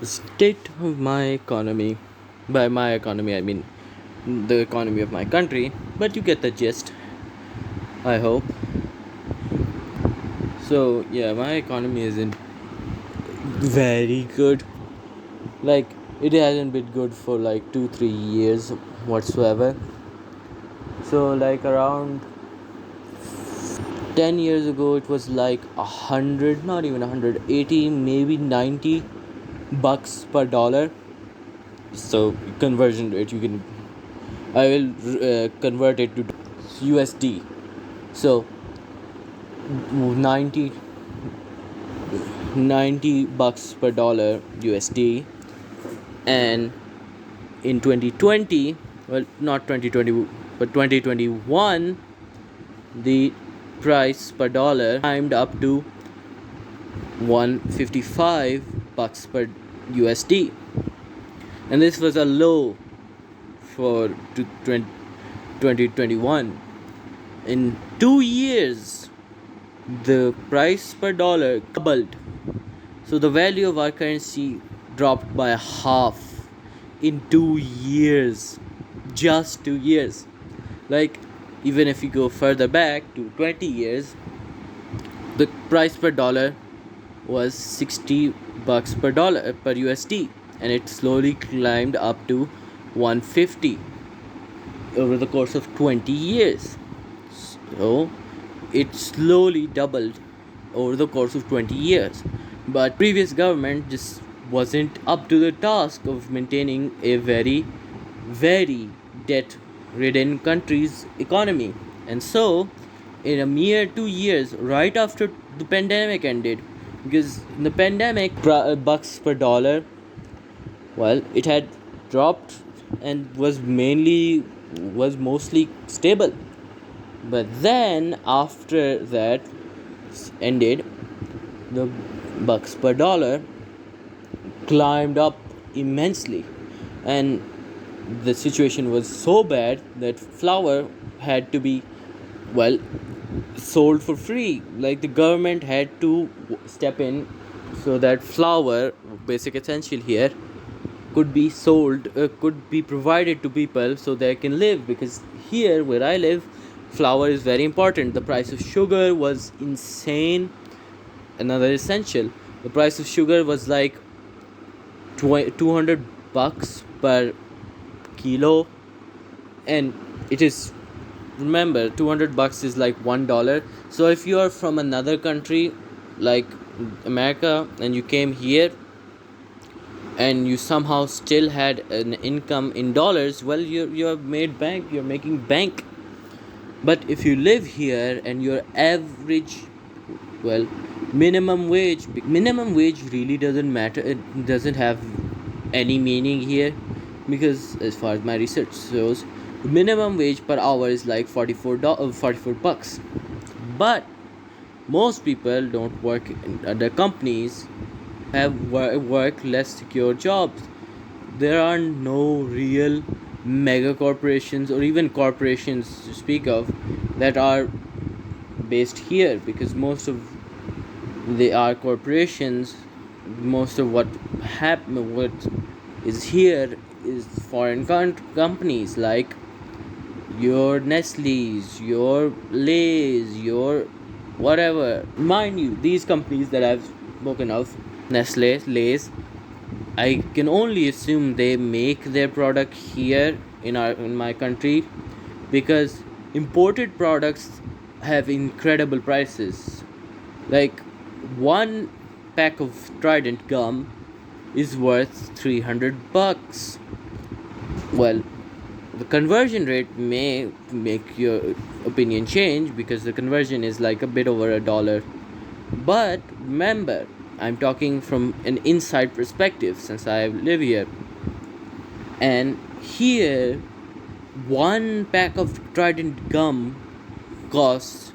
The state of my economy, by my economy, I mean the economy of my country, but you get the gist, I hope. So, yeah, my economy isn't very good. Like, it hasn't been good for like 2 3 years whatsoever. So, like, around 10 years ago, it was like 100, not even 180, maybe 90 bucks per dollar. So, conversion rate, I will convert it to USD. So 90 90 bucks per dollar USD. And in 2020, well, not 2020 but 2021, the price per dollar climbed up to 155 bucks per USD, and this was a low for 2021. In 2 years, the price per dollar doubled. So the value of our currency dropped by half in 2 years. Just 2 years. Like, even if you go further back to 20 years, the price per dollar was 60 bucks per dollar per USD, and it slowly climbed up to 150 over the course of 20 years. So it slowly doubled over the course of 20 years. But previous government just wasn't up to the task of maintaining a very debt ridden country's economy. And so, in a mere 2 years, right after the pandemic ended, because in the pandemic, bucks per dollar, well, it had dropped and was mostly stable. But then, after that ended, the bucks per dollar climbed up immensely, and the situation was so bad that flour had to be, well, sold for free. Like, the government had to step in so that flour, basic essential here, could be sold, could be provided to people so they can live. Because here where I live, flour is very important. The price of sugar was insane. Another essential, the price of sugar was like 200 bucks per kilo, and it is, remember, 200 bucks is like $1. So if you are from another country like America and you came here and you somehow still had an income in dollars, well, you're made bank, you're making bank. But if you live here and your average, well, minimum wage really doesn't matter. It doesn't have any meaning here, because as far as my research shows, the minimum wage per hour is like 44 bucks. But most people don't work in other companies, have work less secure jobs. There are no real mega corporations or even corporations to speak of that are based here, because most of they are corporations. Most of what is here is foreign companies, like your Nestle's, your Lay's, your whatever. Mind you, these companies that I've spoken of, Nestle, Lay's, I can only assume they make their product here in my country, because imported products have incredible prices. Like, one pack of Trident gum is worth 300 bucks. Well, the conversion rate may make your opinion change, because the conversion is like a bit over $1. But remember, I'm talking from an inside perspective since I live here. And here, one pack of Trident gum costs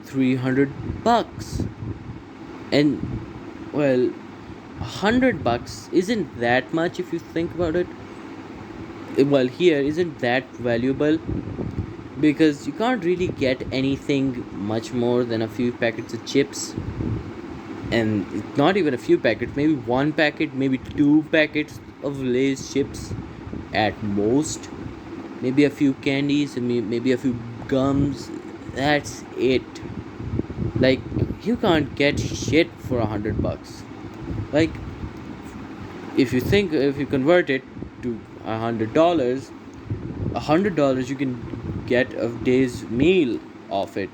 300 bucks. And, well, 100 bucks isn't that much if you think about it. Well, here isn't that valuable, because you can't really get anything much more than a few packets of chips. and it's not even a few packets, maybe one packet, maybe two packets of Lay's chips at most, maybe a few candies, maybe a few gums. That's it. Like, you can't get shit for $100. Like, if you convert it to $100, $100 you can get a day's meal of it.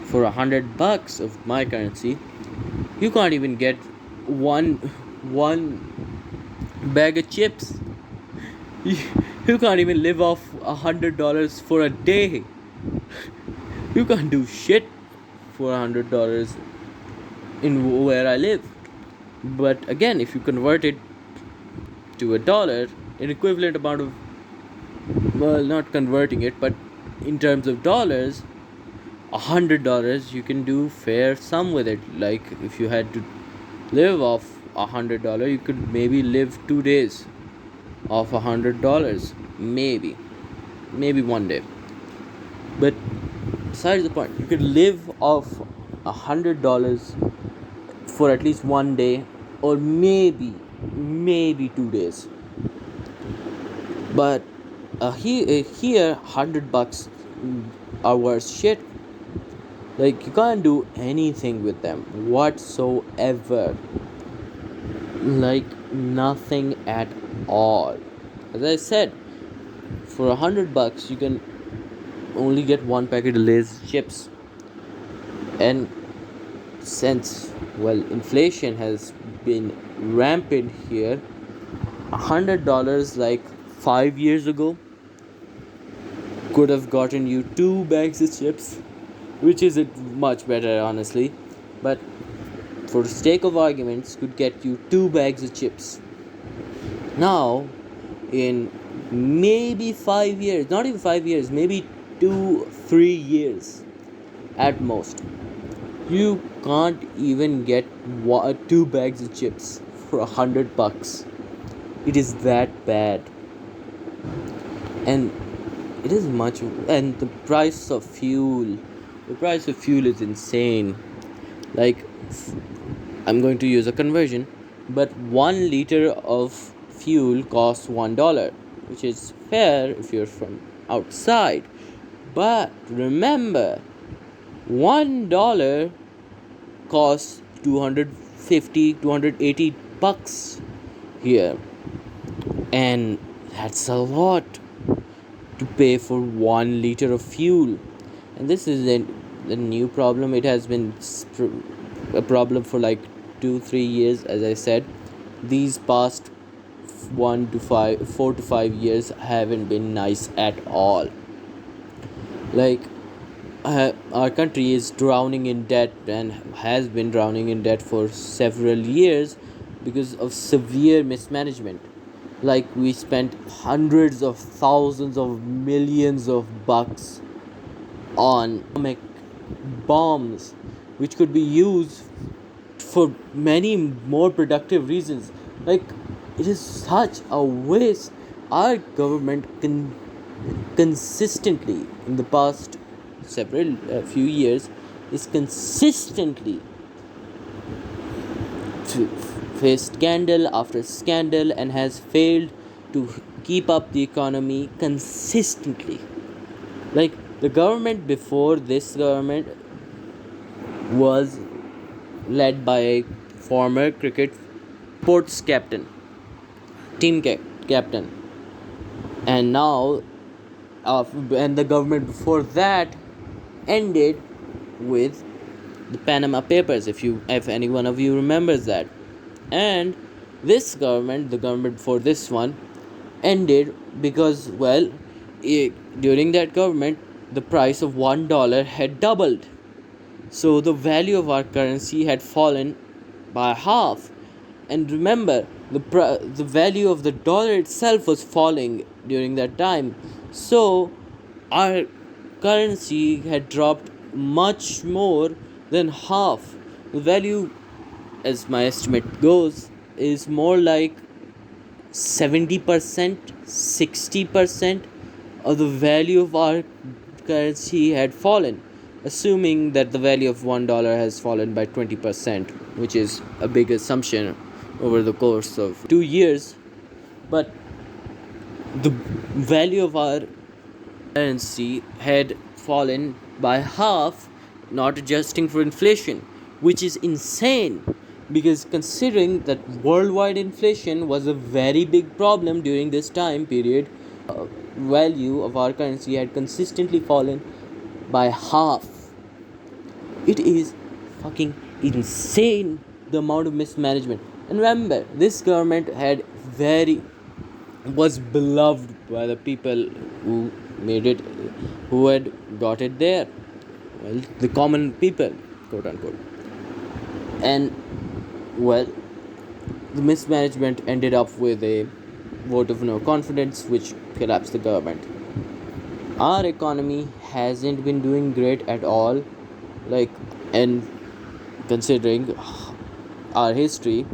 For $100 of my currency, you can't even get one bag of chips. you, you can't even live off $100 for a day. You can't do shit for $100 in where I live. But again, if you convert it to a dollar, an equivalent amount of, well, not converting it, but in terms of dollars, $100 you can do fair sum with it. Like, if you had to live off $100, you could maybe live 2 days off $100, maybe one day. But besides the point, you could live off $100 for at least one day, or maybe 2 days. But here $100 are worth shit. Like, you can't do anything with them whatsoever. Like, nothing at all. As I said, for $100 you can only get one packet of Lay's chips. And since, well, inflation has been rampant here, $100 like 5 years ago could have gotten you 2 bags of chips, which isn't much better, honestly, but for the sake of arguments, could get you 2 bags of chips. Now, in maybe 5 years, not even 5 years, maybe 2-3 years at most, you can't even get 2 bags of chips for $100. It is that bad. And it is much, and the price of fuel is insane. Like, I'm going to use a conversion, but 1 liter of fuel costs $1, which is fair if you're from outside. But remember, $1 costs 250, $280 here, and that's a lot to pay for 1 liter of fuel. And this is a new problem. It has been a problem for like 2-3 years. As I said, these past 4 to 5 years haven't been nice at all. Like, our country is drowning in debt and has been drowning in debt for several years because of severe mismanagement. Like, we spent hundreds of thousands of millions of bucks on atomic bombs, which could be used for many more productive reasons. Like, it is such a waste. Our government consistently, in the past few years, is consistently to face scandal after scandal and has failed to keep up the economy consistently. Like, the government before this government was led by a former cricket sports captain, captain, and now and the government before that ended with the Panama Papers, if any one of you remembers that. And this government, the government before this one, ended because, well, during that government, the price of $1 had doubled. So the value of our currency had fallen by half. And remember, the value of the dollar itself was falling during that time. So our currency had dropped much more than half. The value, as my estimate goes, is more like 70%, 60% of the value of our currency had fallen, assuming that the value of $1 has fallen by 20%. which is a big assumption over the course of 2 years. But the value of our currency had fallen by half, not adjusting for inflation, which is insane because considering that worldwide inflation was a very big problem during this time period, value of our currency had consistently fallen by half. It is fucking insane the amount of mismanagement. And remember, this government had very was beloved by the people who made it, who had got it there. Well, the common people, quote unquote. And well, the mismanagement ended up with a vote of no confidence, which collapsed the government. Our economy hasn't been doing great at all, like, and considering our history,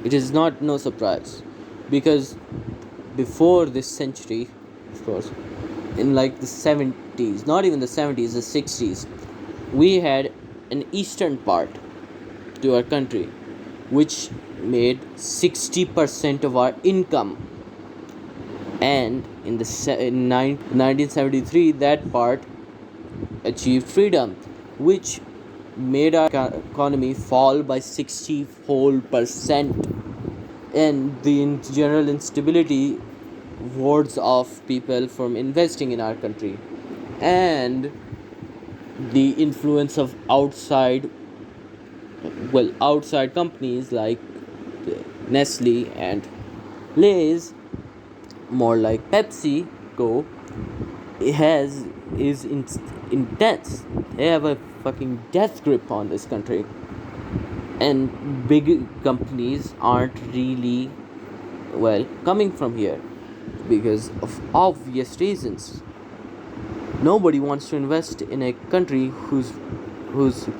it is not no surprise because before this century, of course, in like the 70s, not even the 70s, the 60s, we had an eastern part to our country which made 60% of our income, and in 1973 that part achieved freedom, which made our economy fall by 60 whole percent, and the general instability wards off people from investing in our country, and the influence of outside companies like Nestle and Lay's, more like Pepsi Co, has is intense. They have a fucking death grip on this country, and big companies aren't really coming from here because of obvious reasons. Nobody wants to invest in a country whose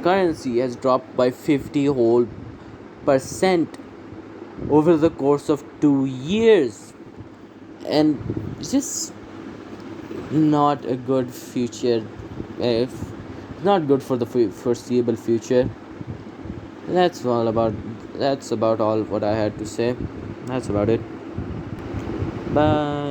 currency has dropped by 50 whole percent over the course of 2 years, and it's just not a good future. If not good for the foreseeable future. That's all about. That's about all what I had to say. That's about it. Bye.